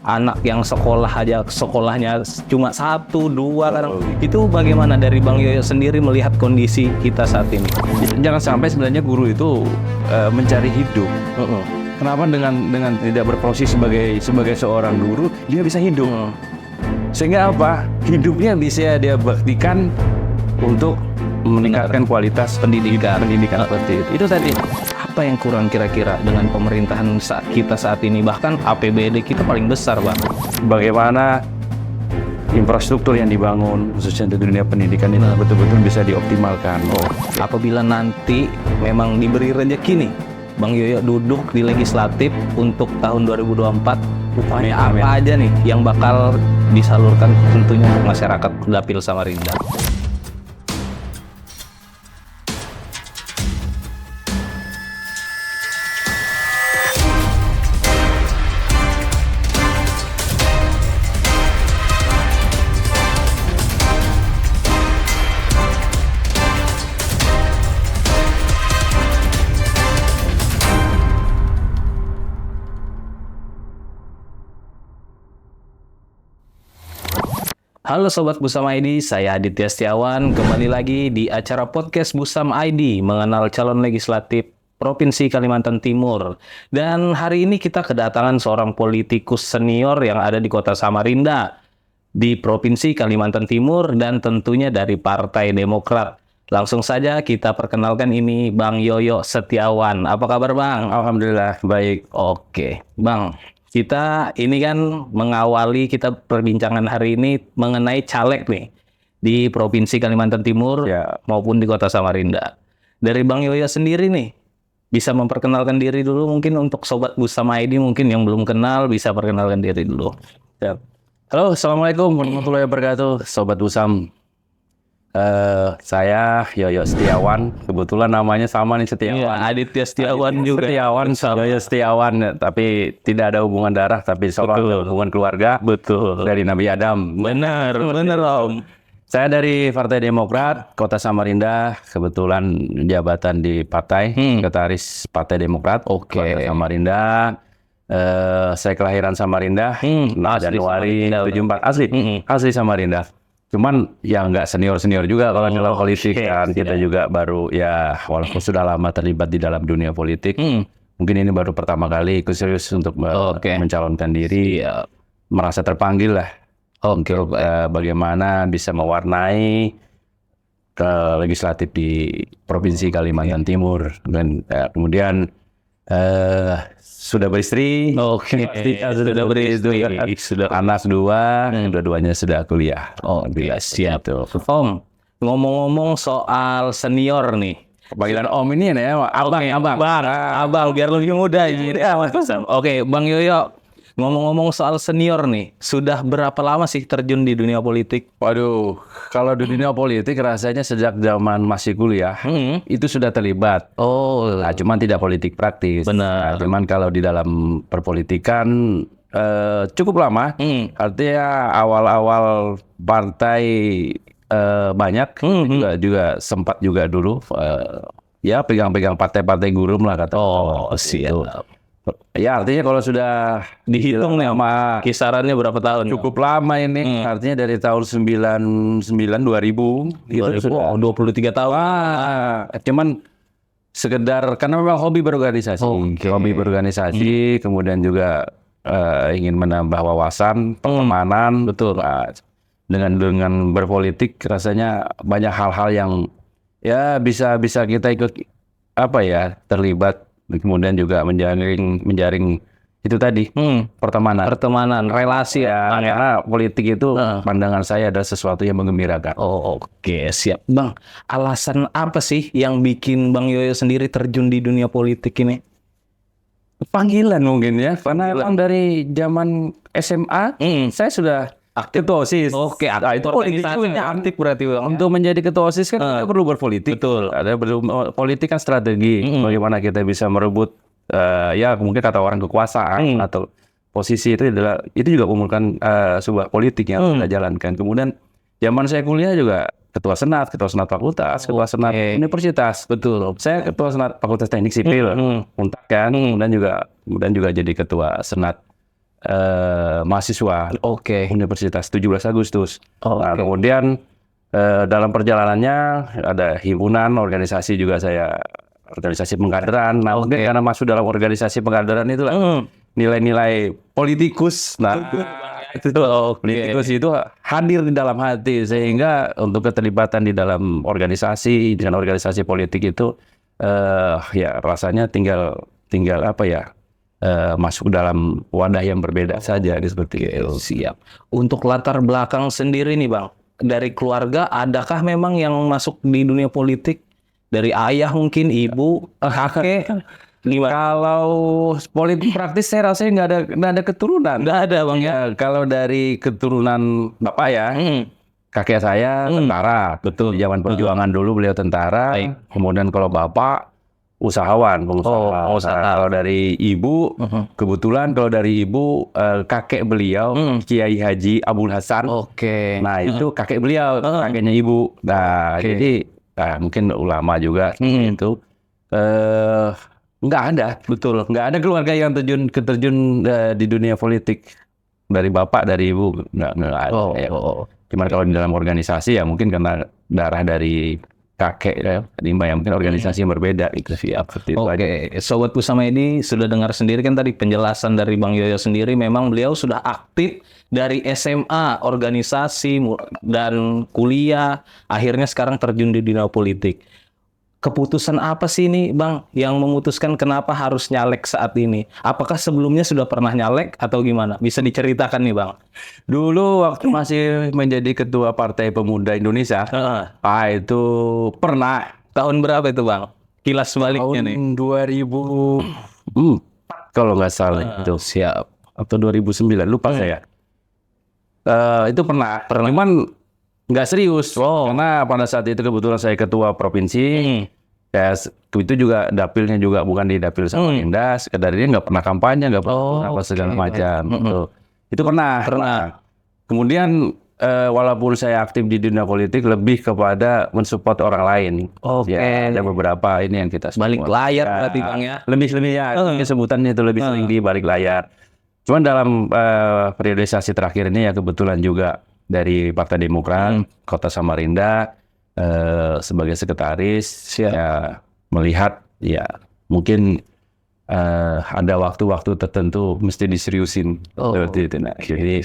anak yang sekolah aja sekolahnya cuma 1, 2 kadang. Itu bagaimana dari Bang Yoyo sendiri melihat kondisi kita saat ini? Jangan sampai sebenarnya guru itu mencari hidup. Kenapa dengan tidak berprofesi sebagai seorang guru dia bisa hidup? Sehingga apa? Hidupnya bisa dia baktikan untuk meningkatkan kualitas pendidikan seperti itu. Itu tadi. Apa yang kurang kira-kira dengan pemerintahan kita saat ini? Bahkan APBD kita paling besar, Bang. Bagaimana infrastruktur yang dibangun khususnya di dunia pendidikan ini betul-betul bisa dioptimalkan. Apabila nanti memang diberi rezeki nih, Bang Yoyo duduk di legislatif untuk tahun 2024, upaya apa aja nih yang bakal disalurkan tentunya untuk masyarakat Dapil Samarinda? Halo Sobat Busam ID, saya Aditya Setiawan. Kembali lagi di acara podcast Busam ID, mengenal calon legislatif Provinsi Kalimantan Timur. Dan hari ini kita kedatangan seorang politikus senior yang ada di kota Samarinda, di Provinsi Kalimantan Timur, dan tentunya dari Partai Demokrat. Langsung saja kita perkenalkan, ini Bang Yoyo Setiawan. Apa kabar Bang? Alhamdulillah, baik. Oke, Bang. Kita ini kan mengawali kita perbincangan hari ini mengenai caleg nih di Provinsi Kalimantan Timur maupun di Kota Samarinda. Dari Bang Yoyo sendiri nih, bisa memperkenalkan diri dulu mungkin untuk Sobat Busam ID mungkin yang belum kenal, bisa perkenalkan diri dulu. Halo, Assalamualaikum warahmatullahi wabarakatuh, Sobat Busam. Saya Yoyo Setiawan, kebetulan namanya sama nih, Setiawan. Iya, Aditya Setiawan juga. Setiawan, Yoyo Setiawan, tapi tidak ada hubungan darah, tapi soal hubungan keluarga. Betul. Dari Nabi Adam. Benar Om. Saya dari Partai Demokrat, Kota Samarinda, kebetulan jabatan di partai, sekretaris Partai Demokrat, Kota Samarinda. Saya kelahiran Samarinda, Januari 74, asli Samarinda. Cuman ya nggak senior juga kalau dalam politik kan. Kita juga baru ya walaupun sudah lama terlibat di dalam dunia politik, mungkin ini baru pertama kali ikut serius untuk mencalonkan diri, merasa terpanggil lah untuk bagaimana bisa mewarnai ke legislatif di Provinsi Kalimantan Timur. Dan kemudian sudah beristri, sudah beristri, sudah anak 2, dua-duanya sudah kuliah. Siap. Om, ngomong-ngomong soal senior nih. Panggilan Om ini ya, Abang, biar lebih mudah ini. Oke, Bang Yoyo, ngomong-ngomong soal senior nih, sudah berapa lama sih terjun di dunia politik? Waduh, kalau di dunia politik rasanya sejak zaman masih kuliah itu sudah terlibat. Nah, cuman tidak politik praktis. Benar. Nah, cuman kalau di dalam perpolitikan cukup lama. Artinya awal-awal partai banyak, juga sempat juga dulu ya pegang-pegang partai-partai gurum lah kata. Siap. Ya artinya kalau sudah dihitung nih sama kisarannya berapa tahun? Cukup lama ini, artinya dari tahun 2000 gitu sudah 23 tahun. Cuman sekedar karena memang hobi berorganisasi. Kemudian juga ingin menambah wawasan, pertemanan. Betul. Dengan berpolitik rasanya banyak hal-hal yang ya bisa kita ikut terlibat. Kemudian juga menjaring itu tadi pertemanan, relasi ya. Karena politik itu pandangan saya adalah sesuatu yang menggembirakan. Siap Bang. Alasan apa sih yang bikin Bang Yoyo sendiri terjun di dunia politik ini? Panggilan mungkin ya. Karena emang dari zaman SMA saya sudah aktif ketua OSIS. Itu organisasinya aktif berarti Bang. Untuk menjadi ketua OSIS kan kita perlu berpolitik. Betul. Politik kan strategi. Bagaimana kita bisa merebut ya mungkin kata orang kekuasaan atau posisi itu juga memerlukan sebuah politik yang kita jalankan. Kemudian zaman saya kuliah juga ketua senat fakultas, ketua senat universitas. Betul. Saya ketua senat Fakultas Teknik Sipil. Kemudian juga jadi ketua senat mahasiswa Oke. Universitas 17 Agustus. Nah, Oke. kemudian dalam perjalanannya ada himpunan, organisasi juga saya, organisasi pengkaderan. Nah, mungkin karena masuk dalam organisasi pengkaderan itulah nilai-nilai politikus. Nah, politikus itu hadir di dalam hati, sehingga untuk keterlibatan di dalam organisasi dengan organisasi politik itu ya rasanya tinggal apa ya, masuk dalam wadah yang berbeda saja seperti itu. Siap. Untuk latar belakang sendiri nih Bang, dari keluarga adakah memang yang masuk di dunia politik? Dari ayah mungkin, ibu, kakek, gimana? Kalau politik praktis saya rasanya nggak ada keturunan. Nggak ada Bang ya? Kalau dari keturunan bapak ya, kakek saya tentara. Betul. Di zaman perjuangan dulu beliau tentara. Kemudian kalau bapak usahawan, pengusaha. usaha. Kalau dari ibu, kebetulan kalau dari ibu kakek beliau Kiai Haji Abdul Hasan. Oke. Nah itu kakek beliau, kakeknya ibu. Nah jadi mungkin ulama juga itu. Nggak ada, betul. Nggak ada keluarga yang terjun di dunia politik. Dari bapak, dari ibu, nggak ada. Cuman kalau di dalam organisasi ya mungkin karena darah dari kakek ya, mungkin organisasi yang berbeda. Oke, Sobat Pusama ini sudah dengar sendiri kan tadi penjelasan dari Bang Yoyo sendiri, memang beliau sudah aktif dari SMA, organisasi, dan kuliah, akhirnya sekarang terjun di dunia politik. Keputusan apa sih ini Bang yang memutuskan kenapa harus nyalek saat ini? Apakah sebelumnya sudah pernah nyalek atau gimana? Bisa diceritakan nih Bang. Dulu waktu masih menjadi ketua Partai Pemuda Indonesia, itu pernah. Tahun berapa itu Bang? Kilas baliknya nih. Tahun 2004 kalau nggak salah itu. Siap. Atau 2009, lupa saya. Itu pernah. Cuman nggak serius. Karena pada saat itu kebetulan saya ketua provinsi. Ya, itu juga dapilnya juga bukan di dapil Samarinda. Sekedar dia nggak pernah kampanye, nggak pernah apa segala macam. Itu pernah. Kemudian walaupun saya aktif di dunia politik, lebih kepada mensupport orang lain. Ya, ada beberapa ini yang kita balik layar berarti Bang ya. Lebih ya, sebutannya itu lebih sering di balik layar. Cuman dalam periodisasi terakhir ini ya kebetulan juga dari Partai Demokrat Kota Samarinda sebagai sekretaris, ya melihat ya mungkin ada waktu-waktu tertentu mesti diseriusin seperti itu. Nah, jadi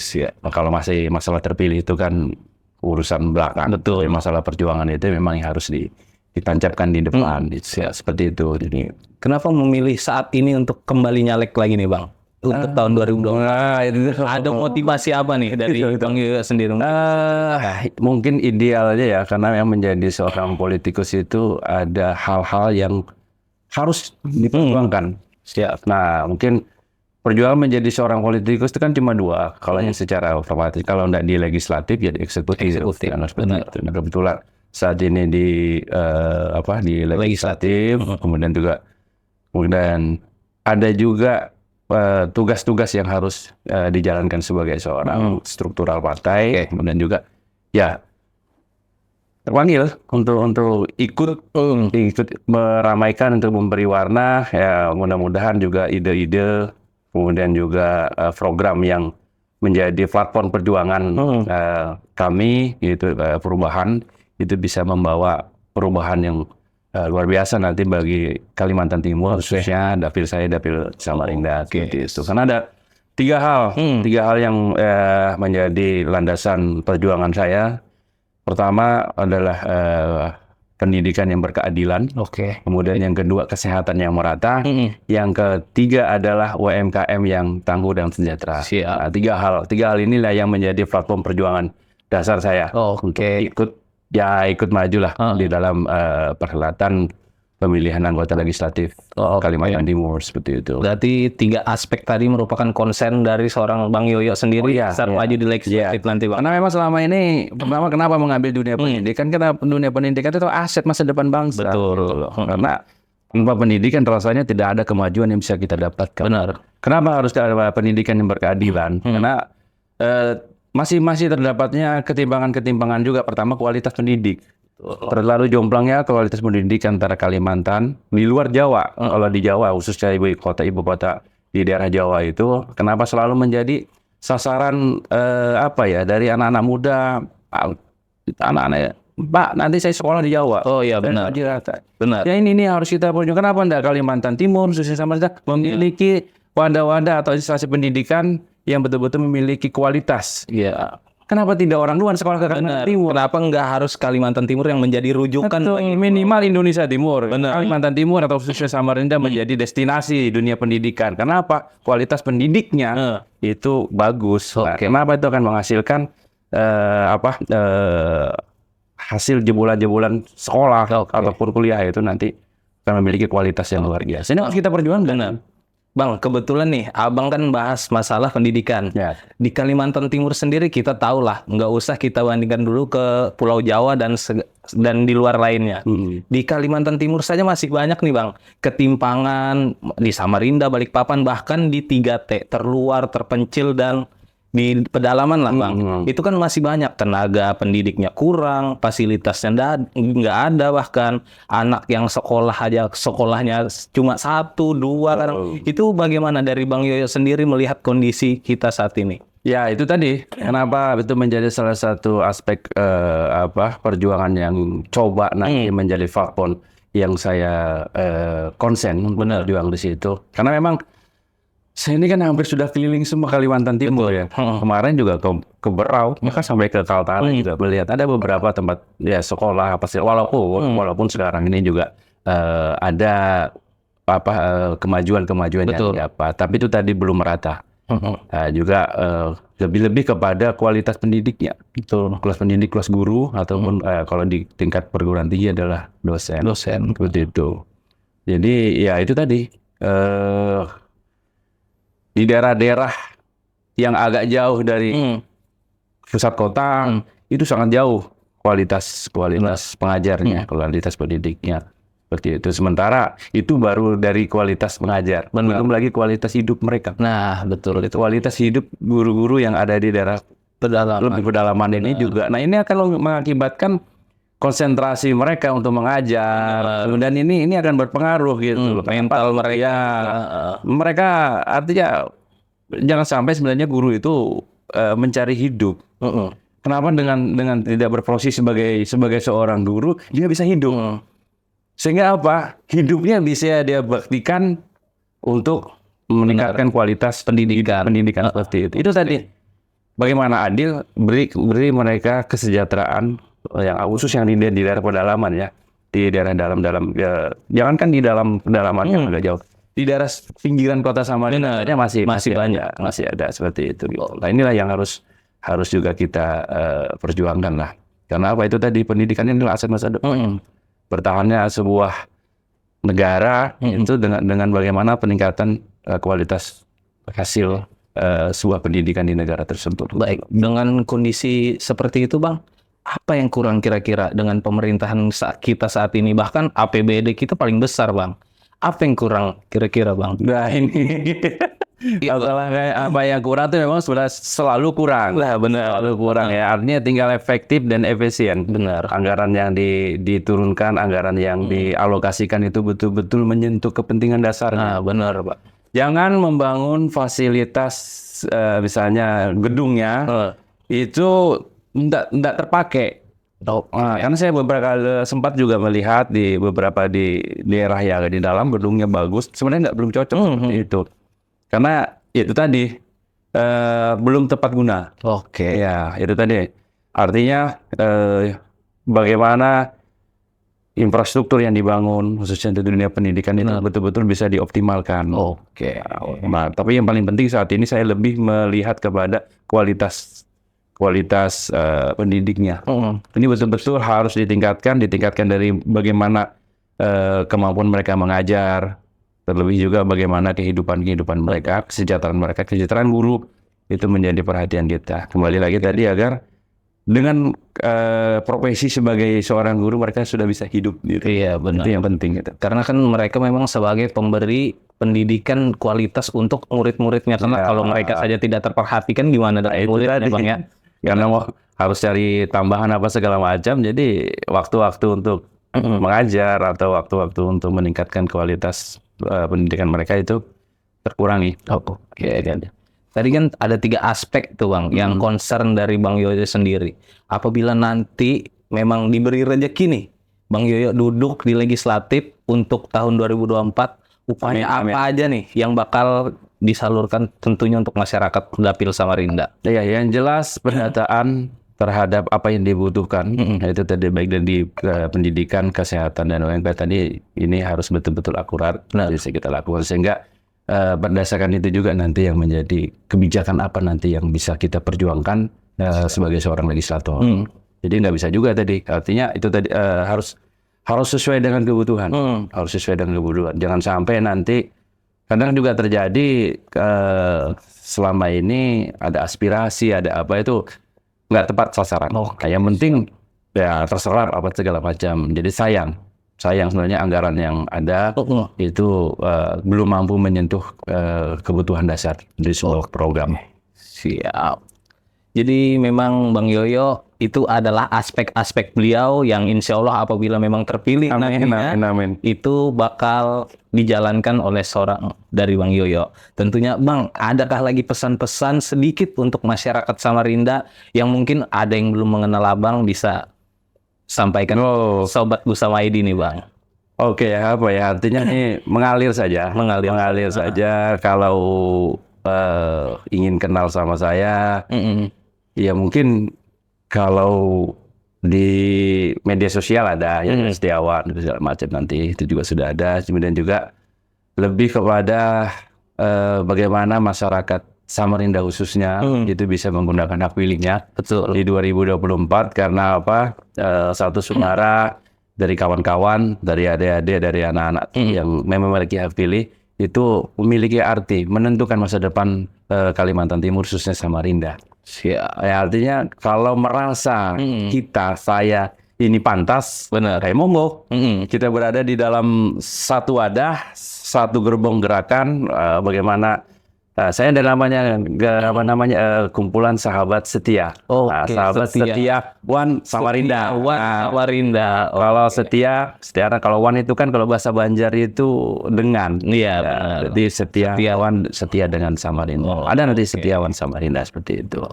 kalau masih masalah terpilih itu kan urusan belakang. Betul. Masalah perjuangan itu memang harus ditancapkan di depan. Seperti itu. Jadi kenapa memilih saat ini untuk kembali nyalek lagi nih Bang? Untuk tahun 2020. Ada motivasi apa nih dari Bang Yoyo sendiri? Mungkin idealnya ya, karena yang menjadi seorang politikus itu ada hal-hal yang harus diperjuangkan. Nah, mungkin perjuangan menjadi seorang politikus itu kan cuma dua. Kalau yang secara otomatis, kalau tidak di legislatif ya di eksekutif. Nah, kebetulan saat ini di legislatif, kemudian ada juga tugas-tugas yang harus dijalankan sebagai seorang struktural partai, kemudian juga ya terpanggil untuk ikut meramaikan, untuk memberi warna, ya mudah-mudahan juga ide-ide, kemudian juga program yang menjadi platform perjuangan kami, yaitu perubahan, itu bisa membawa perubahan yang luar biasa nanti bagi Kalimantan Timur, khususnya dapil saya, dapil Samarinda. Seperti itu. Karena ada tiga hal yang menjadi landasan perjuangan saya. Pertama adalah pendidikan yang berkeadilan. Kemudian yang kedua kesehatan yang merata. Yang ketiga adalah UMKM yang tangguh dan sejahtera. Nah, tiga hal inilah yang menjadi platform perjuangan dasar saya untuk ikut majulah di dalam perhelatan pemilihan anggota legislatif Kalimantan Timur, seperti itu. Berarti tiga aspek tadi merupakan konsen dari seorang Bang Yoyo sendiri saat maju di legislatif nanti Bang. Karena memang selama ini, pertama kenapa mengambil dunia pendidikan? Karena dunia pendidikan itu aset masa depan bangsa. Betul. Karena tanpa pendidikan rasanya tidak ada kemajuan yang bisa kita dapatkan. Benar. Kenapa harus ada pendidikan yang berkeadilan? Karena masih terdapatnya ketimpangan juga. Pertama, kualitas pendidik. Terlalu jomblangnya kualitas pendidik antara Kalimantan di luar Jawa. Kalau di Jawa, khususnya ibu kota di daerah Jawa itu kenapa selalu menjadi sasaran dari anak-anak muda, anak-anak Pak, nanti saya sekolah di Jawa. Oh iya benar. Benar. Ya ini harus kita perjuangkan. Kenapa enggak Kalimantan Timur, khususnya Samarinda memiliki wadah-wadah atau instansi pendidikan yang betul-betul memiliki kualitas. Iya. Kenapa tidak orang luar sekolah ke Kalimantan Timur? Kenapa nggak harus Kalimantan Timur yang menjadi rujukan? Minimal Indonesia Timur. Benar. Kalimantan Timur atau khususnya Samarinda menjadi destinasi dunia pendidikan. Kenapa? Kualitas pendidiknya itu bagus. Nah, kenapa itu akan menghasilkan hasil jebolan-jebolan sekolah ataupun kuliah itu nanti akan memiliki kualitas yang luar biasa. Ini harus kita perjuangkan. Benar. Bang, kebetulan nih, Abang kan bahas masalah pendidikan. Ya. Di Kalimantan Timur sendiri kita tahu lah, nggak usah kita bandingkan dulu ke Pulau Jawa dan di luar lainnya. Di Kalimantan Timur saja masih banyak nih Bang, ketimpangan di Samarinda, Balikpapan, bahkan di 3T, terluar, terpencil, dan di pedalaman lah Bang. Itu kan masih banyak, tenaga pendidiknya kurang, fasilitasnya nggak ada, bahkan anak yang sekolahnya cuma 1, 2 kan. Itu bagaimana dari Bang Yoyo sendiri melihat kondisi kita saat ini? Ya itu tadi, kenapa itu menjadi salah satu aspek perjuangan yang coba nanti menjadi faktor yang saya konsen berjuang di situ. Karena memang saya ini kan hampir sudah keliling semua Kalimantan Timur ya. Kemarin juga ke Berau, bahkan sampai ke Kaltara juga melihat ada beberapa tempat ya sekolah walaupun sekarang ini juga ada kemajuan yang tapi itu tadi belum merata. Juga lebih kepada kualitas pendidiknya. Betul. Kelas pendidik, kelas guru ataupun kalau di tingkat perguruan tinggi adalah dosen. Seperti itu. Jadi ya itu tadi. Di daerah-daerah yang agak jauh dari pusat kota itu sangat jauh kualitas pengajarnya, kualitas pendidiknya seperti itu. Sementara itu baru dari kualitas pengajar, belum lagi kualitas hidup mereka. Nah betul itu. Kualitas hidup guru-guru yang ada di daerah pedalaman ini juga. Nah ini akan mengakibatkan konsentrasi mereka untuk mengajar, dan ini akan berpengaruh gitu. Mental mereka. Mereka artinya jangan sampai sebenarnya guru itu mencari hidup. Kenapa dengan tidak berprofesi sebagai seorang guru dia bisa hidup? Sehingga apa? Hidupnya bisa dia baktikan untuk meningkatkan kualitas pendidikan seperti itu. Itu tadi. Bagaimana adil beri mereka kesejahteraan yang khusus yang di daerah pedalaman ya, di daerah dalam ya, jangankan di dalam pedalaman yang agak jauh, di daerah pinggiran kota Samarinda masih banyak, masih ada seperti itu. Nah inilah yang harus juga kita perjuangkan lah. Karena apa itu tadi pendidikan ini adalah aset masa depan. Bertahannya sebuah negara itu dengan bagaimana peningkatan kualitas hasil sebuah pendidikan di negara tersebut. Baik, dengan kondisi seperti itu Bang, apa yang kurang kira-kira dengan pemerintahan kita saat ini? Bahkan APBD kita paling besar Bang. Apa yang kurang kira-kira Bang? Nah ini masalah kayak apa yang kurang itu memang sudah selalu kurang. Lah benar. Selalu kurang ya. Artinya tinggal efektif dan efisien. Benar. Anggaran yang diturunkan, anggaran yang dialokasikan itu betul-betul menyentuh kepentingan dasarnya. Nah benar Pak. Jangan membangun fasilitas misalnya gedungnya itu tidak terpakai. Karena saya beberapa kali sempat juga melihat di beberapa di daerah yang di dalam gedungnya bagus, sebenarnya belum cocok seperti itu. Karena itu tadi belum tepat guna. Oke. Ya, itu tadi. Artinya bagaimana infrastruktur yang dibangun khususnya di dunia pendidikan itu betul-betul bisa dioptimalkan. Oke. Nah, tapi yang paling penting saat ini saya lebih melihat kepada kualitas pendidiknya. Ini betul-betul harus ditingkatkan dari bagaimana kemampuan mereka mengajar, terlebih juga bagaimana kehidupan mereka, kesejahteraan guru itu menjadi perhatian kita. Kembali lagi tadi agar dengan profesi sebagai seorang guru mereka sudah bisa hidup. Gitu. Iya benar. Itu yang penting gitu. Karena kan mereka memang sebagai pemberi pendidikan kualitas untuk murid-muridnya. Karena kalau mereka saja tidak terperhatikan gimana dengan muridnya Bang ya? Karena mau harus cari tambahan apa segala macam, jadi waktu-waktu untuk mengajar atau waktu-waktu untuk meningkatkan kualitas pendidikan mereka itu terkurangi. Oke. Tadi kan ada 3 aspek tuh Bang, yang concern dari Bang Yoyo sendiri. Apabila nanti memang diberi rezeki nih, Bang Yoyo duduk di legislatif untuk tahun 2024, upaya Amin. apa aja nih yang bakal disalurkan tentunya untuk masyarakat Dapil Samarinda? Ya, yang jelas pendataan terhadap apa yang dibutuhkan, itu tadi baik dari pendidikan, kesehatan dan lain-lain tadi ini harus betul-betul akurat bisa kita lakukan sehingga berdasarkan itu juga nanti yang menjadi kebijakan apa nanti yang bisa kita perjuangkan sebagai seorang legislator. Jadi nggak bisa juga tadi, artinya itu tadi harus sesuai dengan kebutuhan, harus sesuai dengan kebutuhan. Jangan sampai nanti kadang juga terjadi selama ini ada aspirasi, ada apa itu nggak tepat sasaran. Yang penting ya terserap apa segala macam. Jadi sayang sebenarnya anggaran yang ada itu belum mampu menyentuh kebutuhan dasar di sebuah program. Siap. Jadi memang Bang Yoyo itu adalah aspek-aspek beliau yang insya Allah apabila memang terpilih Amin. itu bakal dijalankan oleh seorang dari Bang Yoyo. Tentunya Bang, adakah lagi pesan-pesan sedikit untuk masyarakat Samarinda yang mungkin ada yang belum mengenal Abang bisa sampaikan Sobat Busam ID nih Bang? Oke, apa ya artinya ini mengalir saja, mengalir saja. Kalau ingin kenal sama saya, ya mungkin kalau di media sosial ada ya Setiawan segala macam nanti itu juga sudah ada. Kemudian juga lebih kepada bagaimana masyarakat Samarinda khususnya itu bisa menggunakan hak pilihnya di 2024 karena apa? Satu suara dari kawan-kawan, dari adik-adik, dari anak-anak yang memang memiliki hak pilih itu memiliki arti menentukan masa depan Kalimantan Timur khususnya Samarinda. Ya, artinya kalau merasa saya ini pantas, kayak monggo kita berada di dalam satu wadah, satu gerbong gerakan. Bagaimana saya ada namanya kumpulan sahabat setia. Sahabat setia One Samarinda. Samarinda. Kalau setia, kalau One itu kan kalau bahasa Banjar itu dengan. Iya. Jadi One setia dengan Samarinda. Ada nanti setia One Samarinda seperti itu.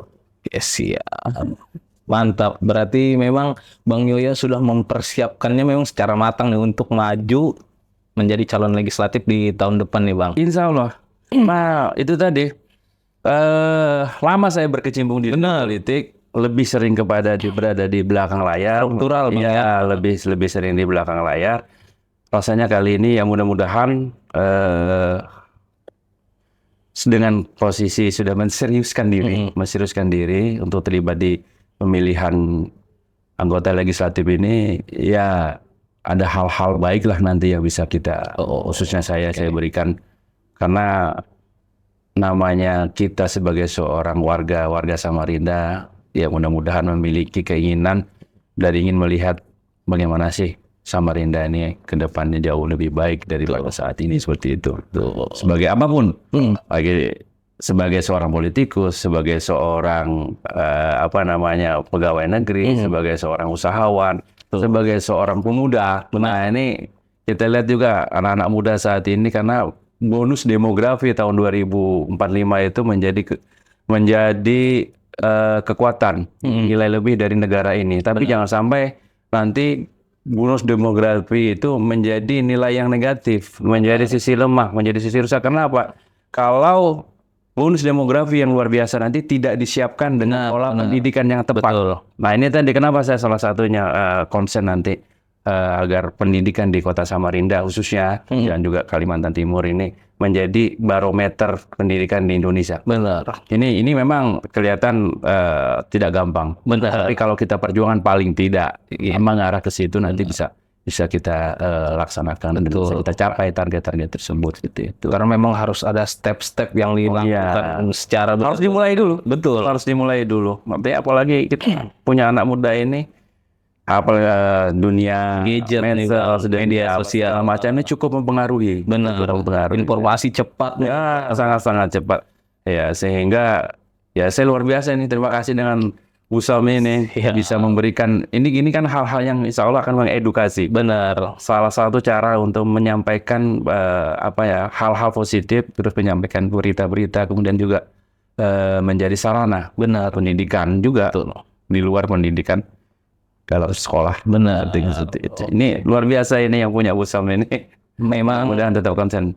Siap. Mantap. Berarti memang Bang Yoyo sudah mempersiapkannya memang secara matang nih untuk maju menjadi calon legislatif di tahun depan nih Bang. Insya Allah. Nah, itu tadi. Lama saya berkecimpung di politik, lebih sering berada di belakang layar. Struktural, ya, lebih sering di belakang layar. Rasanya kali ini ya mudah-mudahan dengan posisi sudah menseriuskan diri untuk terlibat di pemilihan anggota legislatif ini, ya ada hal-hal baik lah nanti yang bisa kita, khususnya saya berikan. Karena namanya kita sebagai seorang warga Samarinda, ya mudah-mudahan memiliki keinginan dan ingin melihat bagaimana sih Samarinda ini ke depannya jauh lebih baik daripada saat ini seperti itu. Sebagai apapun, sebagai seorang politikus, sebagai seorang pegawai negeri, sebagai seorang usahawan, sebagai seorang pemuda. Nah ini kita lihat juga anak-anak muda saat ini karena bonus demografi tahun 2045 itu menjadi kekuatan nilai lebih dari negara ini. Tapi jangan sampai nanti bonus demografi itu menjadi nilai yang negatif, menjadi sisi lemah, menjadi sisi rusak. Kenapa? Kalau bonus demografi yang luar biasa nanti tidak disiapkan dengan pola pendidikan yang tepat. Nah ini tadi kenapa saya salah satunya concern nanti agar pendidikan di Kota Samarinda khususnya dan juga Kalimantan Timur ini menjadi barometer pendidikan di Indonesia. Benar. Ini memang kelihatan tidak gampang. Benar. Tapi kalau kita perjuangan paling tidak mengarah ke situ nanti bisa kita laksanakan dan bisa kita capai target-target tersebut gitu. Karena memang harus ada step-step yang dilakukan secara harus dimulai dulu. Betul. Harus dimulai dulu. Apalagi kita punya anak muda ini. Dunia gadget, media sosial macamnya cukup mempengaruhi. Benar. Informasi cepat. Ya, sangat-sangat cepat. Ya, sehingga ya saya luar biasa ini. Terima kasih dengan Busam ini bisa memberikan ini kan hal-hal yang insya Allah akan mengedukasi. Benar. Salah satu cara untuk menyampaikan hal-hal positif, terus menyampaikan berita-berita, kemudian juga menjadi sarana pendidikan juga. Betul. Di luar pendidikan kalau sekolah. Benar. Ini luar biasa ini yang punya Busam ini. Memang mudah-mudahan tetap konsen.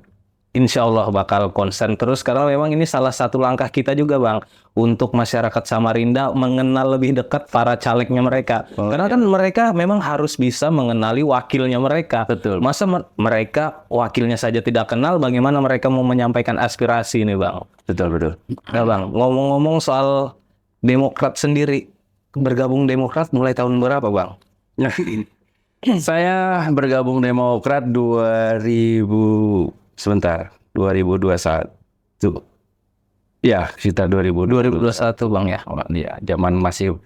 Insya Allah bakal konsen terus karena memang ini salah satu langkah kita juga Bang untuk masyarakat Samarinda mengenal lebih dekat para calegnya mereka. Karena kan mereka memang harus bisa mengenali wakilnya mereka. Betul. Masa mereka wakilnya saja tidak kenal, bagaimana mereka mau menyampaikan aspirasi ini Bang? Betul. Nah Bang, ngomong-ngomong soal Demokrat sendiri, bergabung Demokrat mulai tahun berapa Bang? Saya bergabung Demokrat 2021. Ya, sekitar 2021 Bang ya. Ya, zaman masih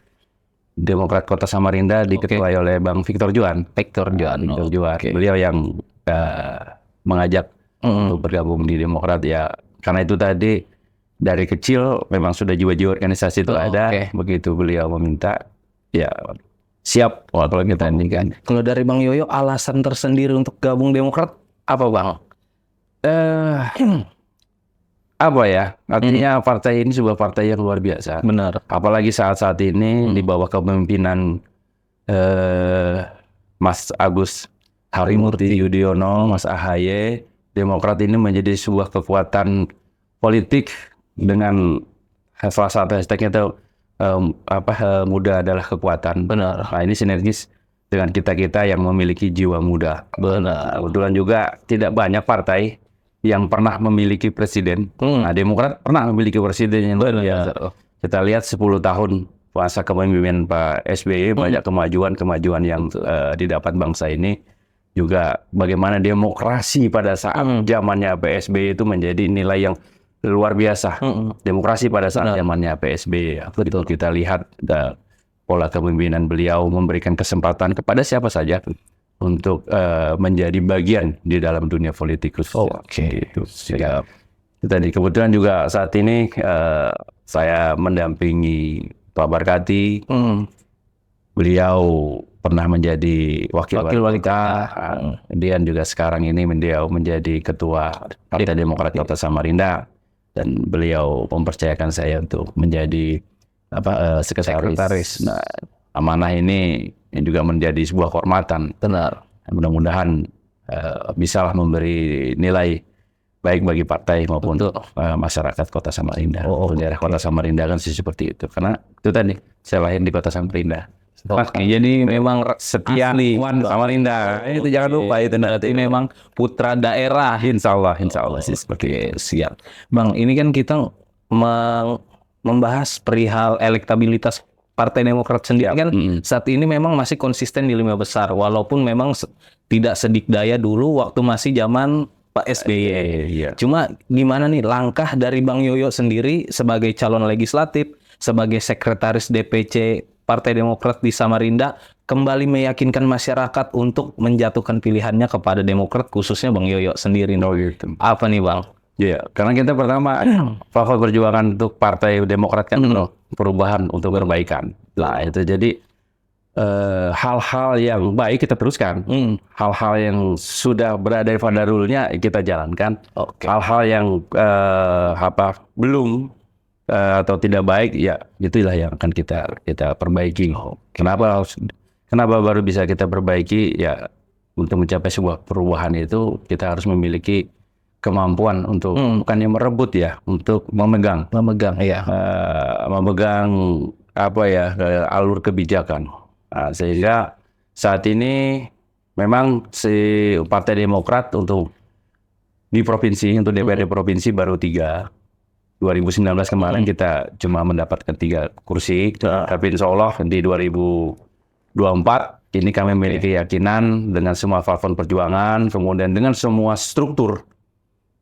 Demokrat Kota Samarinda diketuai oleh Bang Victor Juan. Victor Juan. Beliau yang mengajak untuk bergabung di Demokrat ya. Karena itu tadi dari kecil memang sudah jiwa-jiwa organisasi itu ada. Begitu beliau meminta, ya siap kalau kita ini kan. Kalau dari Bang Yoyo, alasan tersendiri untuk gabung Demokrat apa Bang? Apa ya? Artinya partai ini sebuah partai yang luar biasa. Benar. Apalagi saat-saat ini di bawah kepemimpinan Mas Agus Harimurti Yudhoyono, Mas AHY, Demokrat ini menjadi sebuah kekuatan politik dengan salah satu hashtagnya itu muda adalah kekuatan. Benar. Nah, ini sinergis dengan kita-kita yang memiliki jiwa muda. Benar. Kebetulan juga tidak banyak partai yang pernah memiliki presiden. Nah, Demokrat pernah memiliki presiden yang luar biasa. Kita lihat 10 tahun masa kepemimpinan Pak SBY, banyak kemajuan yang didapat bangsa ini. Juga bagaimana demokrasi pada saat zamannya PSBY itu menjadi nilai yang luar biasa. Demokrasi pada saat zamannya PSBY. Betul, kita lihat pola kepemimpinan beliau memberikan kesempatan kepada siapa saja untuk menjadi bagian di dalam dunia politik khususnya. Gitu. Siap. Tadi kebetulan juga saat ini saya mendampingi Pak Barkati. Beliau pernah menjadi wakil wali kota. Kemudian juga sekarang ini beliau menjadi ketua Partai Demokrat Kota Samarinda, dan beliau mempercayakan saya untuk menjadi sekretaris. Nah, amanah ini juga menjadi sebuah kehormatan. Benar. Mudah-mudahan bisalah memberi nilai baik bagi partai maupun masyarakat Kota Samarinda. Daerah Kota Samarinda kan seperti itu. Karena itu tadi saya lahir di Kota Samarinda. Jadi memang setia Samarinda. Itu jangan lupa itu. Berarti memang putra daerah. Insya Allah sih seperti itu. Siap. Bang, ini kan kita membahas perihal elektabilitas Partai Demokrat sendiri kan saat ini memang masih konsisten di 5 besar, walaupun memang tidak sedikdaya dulu waktu masih zaman Pak SBY. Cuma gimana nih langkah dari Bang Yoyo sendiri sebagai calon legislatif, sebagai sekretaris DPC Partai Demokrat di Samarinda, kembali meyakinkan masyarakat untuk menjatuhkan pilihannya kepada Demokrat, khususnya Bang Yoyo sendiri. Apa nih Bang? Ya, karena kita pertama pokok perjuangan untuk Partai Demokrat kan perubahan untuk perbaikan. Nah, itu jadi hal-hal yang baik kita teruskan. Hal-hal yang sudah berada pada rule-nya kita jalankan. Hal-hal yang belum atau tidak baik, ya itulah yang akan kita perbaiki. Kenapa baru bisa kita perbaiki? Ya, untuk mencapai sebuah perubahan itu kita harus memiliki kemampuan untuk bukannya merebut ya, untuk memegang alur kebijakan. Nah, sehingga saat ini memang si Partai Demokrat untuk di provinsi, untuk DPRD provinsi baru 3. 2019 kemarin kita cuma mendapatkan 3 kursi, tapi insya Allah di 2024 ini kami memiliki keyakinan dengan semua platform perjuangan, kemudian dengan semua struktur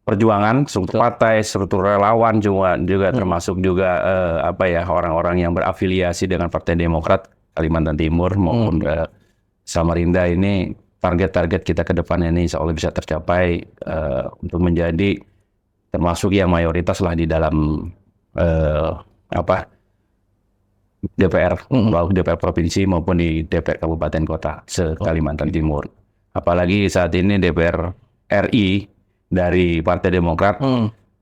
perjuangan, struktur partai, struktur relawan juga termasuk juga orang-orang yang berafiliasi dengan Partai Demokrat Kalimantan Timur maupun Samarinda. Ini target-target kita ke depan ini insya Allah bisa tercapai untuk menjadi termasuk yang mayoritas lah di dalam DPR, baik DPR provinsi maupun di DPR kabupaten kota se-Kalimantan Timur. Apalagi saat ini DPR RI dari Partai Demokrat,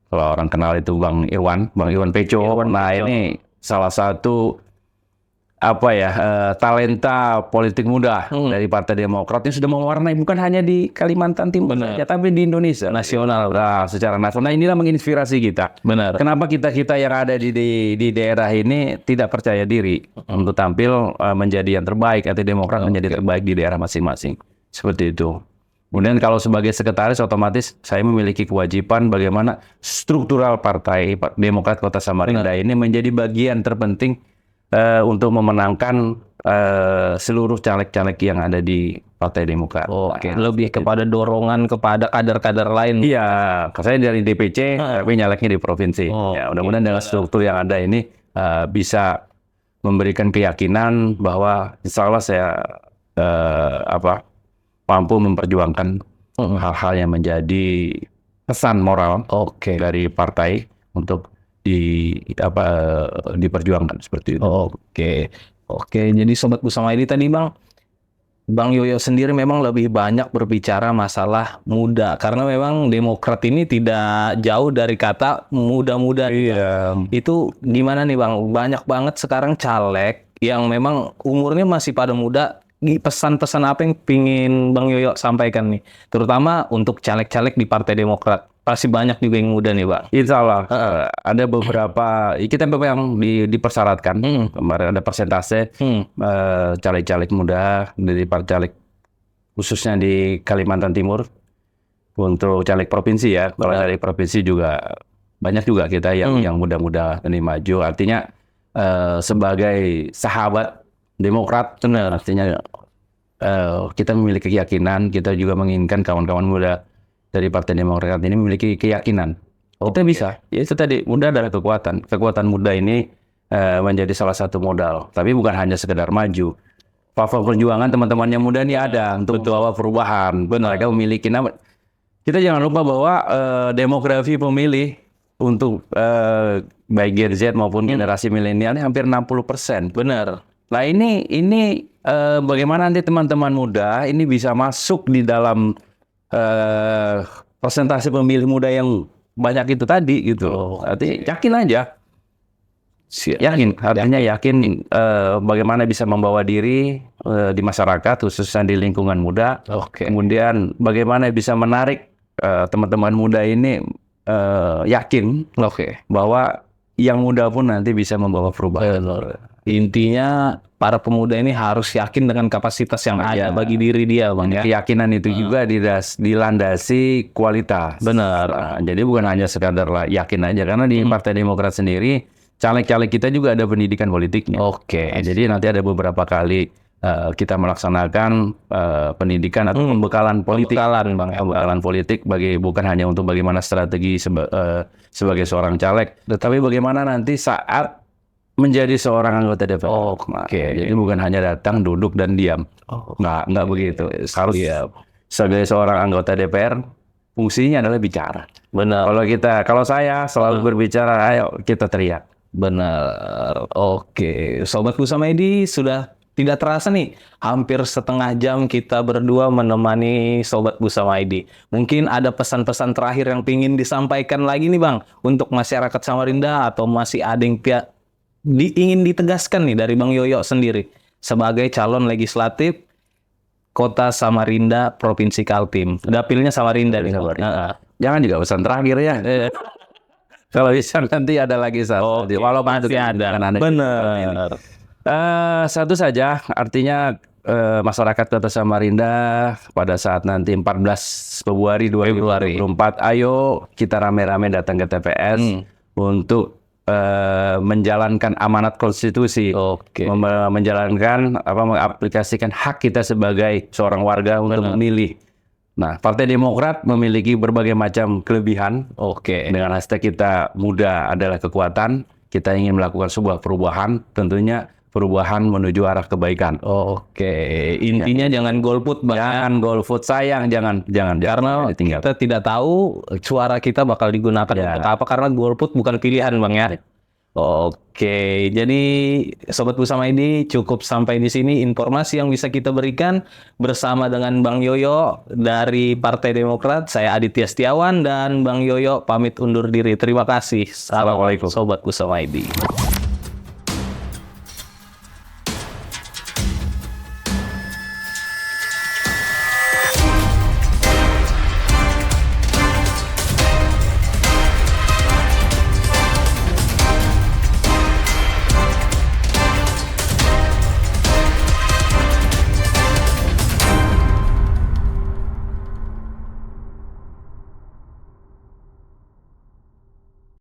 kalau orang kenal itu Bang Irwan Peco. Ini salah satu talenta politik muda dari Partai Demokrat yang sudah mewarnai bukan hanya di Kalimantan Timur saja, tapi di Indonesia nasional. Nah, secara nasional inilah menginspirasi kita. Benar. Kenapa kita yang ada di daerah ini tidak percaya diri untuk tampil menjadi yang terbaik, atau Demokrat menjadi terbaik di daerah masing-masing. Seperti itu. Kemudian kalau sebagai sekretaris otomatis saya memiliki kewajiban bagaimana struktural Partai Demokrat Kota Samarinda ini menjadi bagian terpenting untuk memenangkan seluruh caleg-caleg yang ada di Partai Demokrat. Oke, lebih kepada dorongan kepada kader-kader lain. Iya, saya dari DPC, tapi nyaleknya di provinsi. Ya, mudah-mudahan dengan struktur yang ada ini bisa memberikan keyakinan bahwa insya Allah saya mampu memperjuangkan hal-hal yang menjadi pesan moral dari partai untuk diperjuangkan seperti itu. Oke. Jadi Sobat Busama ID tadi Bang Yoyo sendiri memang lebih banyak berbicara masalah muda, karena memang Demokrat ini tidak jauh dari kata muda-muda. Iya. Itu gimana nih Bang? Banyak banget sekarang caleg yang memang umurnya masih pada muda. Pesan-pesan apa yang pingin Bang Yoyo sampaikan nih? Terutama untuk caleg-caleg di Partai Demokrat. Pasti banyak juga yang muda nih Bang. Insya Allah. Ada beberapa, kita memang dipersyaratkan. Kemarin ada persentase caleg-caleg muda dari caleg khususnya di Kalimantan Timur. Untuk caleg provinsi ya. Kalau caleg provinsi juga banyak juga kita yang muda-muda ini maju. Artinya sebagai sahabat Demokrat, artinya kita memiliki keyakinan, kita juga menginginkan kawan-kawan muda dari Partai Demokrat ini memiliki keyakinan. Kita bisa. Ya itu tadi, muda adalah kekuatan. Kekuatan muda ini menjadi salah satu modal. Tapi bukan hanya sekedar maju. Platform perjuangan teman-teman yang muda ini ada untuk membawa perubahan. Mereka memiliki nama. Kita jangan lupa bahwa demografi pemilih untuk baik Gen Z maupun generasi milenial ini hampir 60%. Benar. Nah ini bagaimana nanti teman-teman muda ini bisa masuk di dalam persentase pemilih muda yang banyak itu tadi gitu. Artinya yakin aja. Artinya yakin bagaimana bisa membawa diri di masyarakat khususnya di lingkungan muda. Kemudian bagaimana bisa menarik teman-teman muda ini yakin bahwa yang muda pun nanti bisa membawa perubahan. Intinya para pemuda ini harus yakin dengan kapasitas yang ada bagi diri dia, Bang ya. Keyakinan itu juga dilandasi kualitas. Benar. Nah, jadi bukan hanya sekadar yakin aja, karena di Partai Demokrat sendiri caleg-caleg kita juga ada pendidikan politiknya. Jadi nanti ada beberapa kali kita melaksanakan pendidikan atau pembekalan politik. Pembekalan politik bukan hanya untuk bagaimana strategi sebagai seorang caleg, tetapi bagaimana nanti saat menjadi seorang anggota DPR. Jadi bukan hanya datang, duduk, dan diam. Nggak begitu. Harus sebagai seorang anggota DPR, fungsinya adalah bicara. Benar. Kalau saya selalu berbicara, ayo kita teriak. Benar. Sobat Busama ID, sudah tidak terasa nih, hampir setengah jam kita berdua menemani Sobat Busama ID. Mungkin ada pesan-pesan terakhir yang ingin disampaikan lagi nih Bang, untuk masyarakat Samarinda, atau masih ada yang ingin ditegaskan nih dari Bang Yoyo sendiri sebagai calon legislatif Kota Samarinda Provinsi Kaltim. Dapilnya Samarinda. Jangan juga pesan terakhir ya. Kalau bisa nanti ada lagi satu. Walau masih ada. Benar. Satu saja, artinya masyarakat Kota Samarinda pada saat nanti 14 Februari 2024, ayo kita rame-rame datang ke TPS untuk menjalankan amanat konstitusi, mengaplikasikan hak kita sebagai seorang warga untuk memilih. Nah, Partai Demokrat memiliki berbagai macam kelebihan. Dengan hashtag kita muda adalah kekuatan, kita ingin melakukan sebuah perubahan, tentunya perubahan menuju arah kebaikan. Intinya jangan golput, Bang. Jangan golput, sayang, jangan. Karena kita tidak tahu suara kita bakal digunakan untuk apa, karena golput bukan pilihan, Bang ya. Oke, jadi Sobat Busama ID cukup sampai di sini informasi yang bisa kita berikan bersama dengan Bang Yoyo dari Partai Demokrat. Saya Aditya Setiawan dan Bang Yoyo pamit undur diri. Terima kasih. Assalamualaikum Sobat Busama ID.